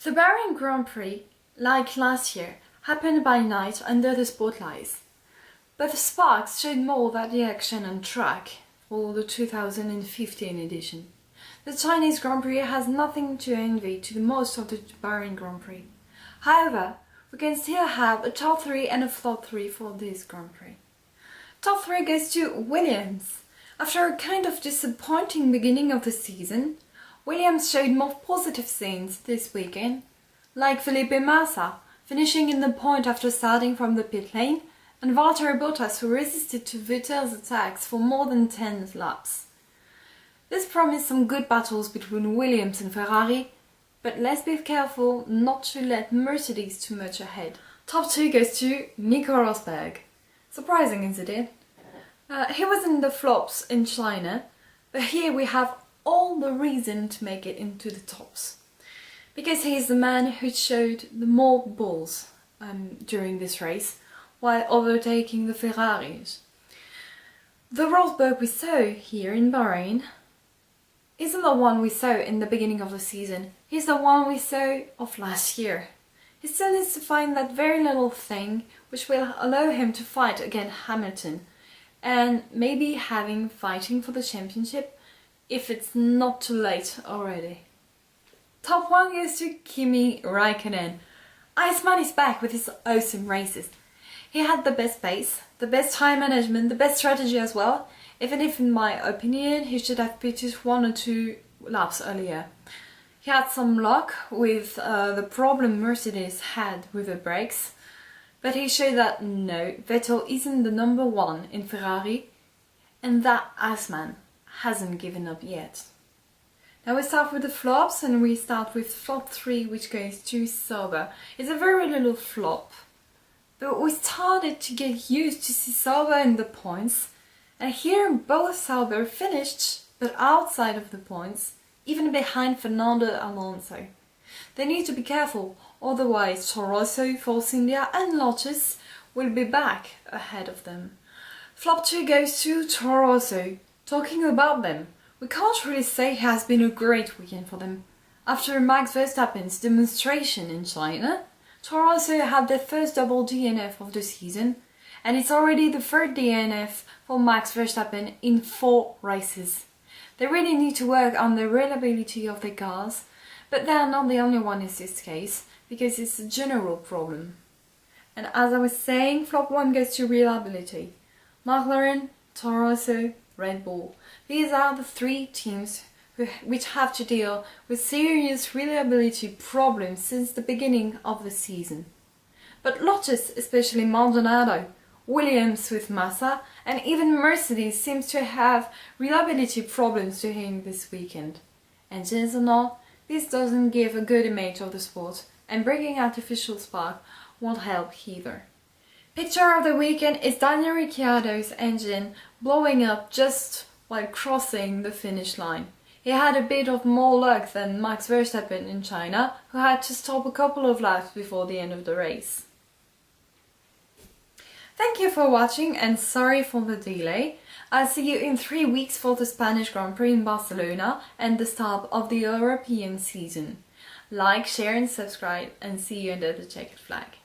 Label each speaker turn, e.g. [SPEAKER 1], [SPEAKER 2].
[SPEAKER 1] The Bahrain Grand Prix, like last year, happened by night under the spotlights. But the sparks showed more than the action on track for the 2015 edition. The Chinese Grand Prix has nothing to envy to the most of the Bahrain Grand Prix. However, we can still have a top 3 and a flop 3 for this Grand Prix. Top 3 goes to Williams. After a kind of disappointing beginning of the season, Williams showed more positive signs this weekend, like Felipe Massa finishing in the point after starting from the pit lane, and Valtteri Bottas, who resisted to Vettel's attacks for more than 10 laps. This promised some good battles between Williams and Ferrari, but let's be careful not to let Mercedes too much ahead. Top 2 goes to Nico Rosberg. Surprising, isn't it? He was in the flops in China, but here we have all the reason to make it into the tops. Because he is the man who showed the more balls during this race, while overtaking the Ferraris. The Rosberg we saw here in Bahrain isn't the one we saw in the beginning of the season, he's the one we saw of last year. He still needs to find that very little thing which will allow him to fight against Hamilton, and maybe fighting for the championship if it's not too late already. Top 1 goes to Kimi Raikkonen. Iceman is back with his awesome races. He had the best pace, the best time management, the best strategy as well, even if in my opinion he should have pitted 1 or 2 laps earlier. He had some luck with the problem Mercedes had with the brakes, but he showed that no, Vettel isn't the number 1 in Ferrari, and that Iceman hasn't given up yet. Now we start with the flops, and we start with flop 3, which goes to Sauber. It's a very little flop, but we started to get used to see Sauber in the points, and here both Sauber finished, but outside of the points, even behind Fernando Alonso. They need to be careful, otherwise Toro, Force India and Lotus will be back ahead of them. Flop 2 goes to Toro. Talking about them, we can't really say it has been a great weekend for them. After Max Verstappen's demonstration in China, Toro had their first double DNF of the season, and it's already the third DNF for Max Verstappen in 4 races. They really need to work on the reliability of their cars, but they are not the only one in this case, because it's a general problem. And as I was saying, flop 1 goes to reliability. McLaren, Toro, Red Bull. These are the 3 teams which have to deal with serious reliability problems since the beginning of the season. But Lotus, especially Maldonado, Williams with Massa, and even Mercedes seems to have reliability problems to him this weekend. Engines or not, this doesn't give a good image of the sport, and bringing artificial spark won't help either. Picture of the weekend is Daniel Ricciardo's engine blowing up just while crossing the finish line. He had a bit of more luck than Max Verstappen in China, who had to stop a couple of laps before the end of the race. Thank you for watching, and sorry for the delay. I'll see you in 3 weeks for the Spanish Grand Prix in Barcelona and the start of the European season. Like, share and subscribe, and see you under the checkered flag.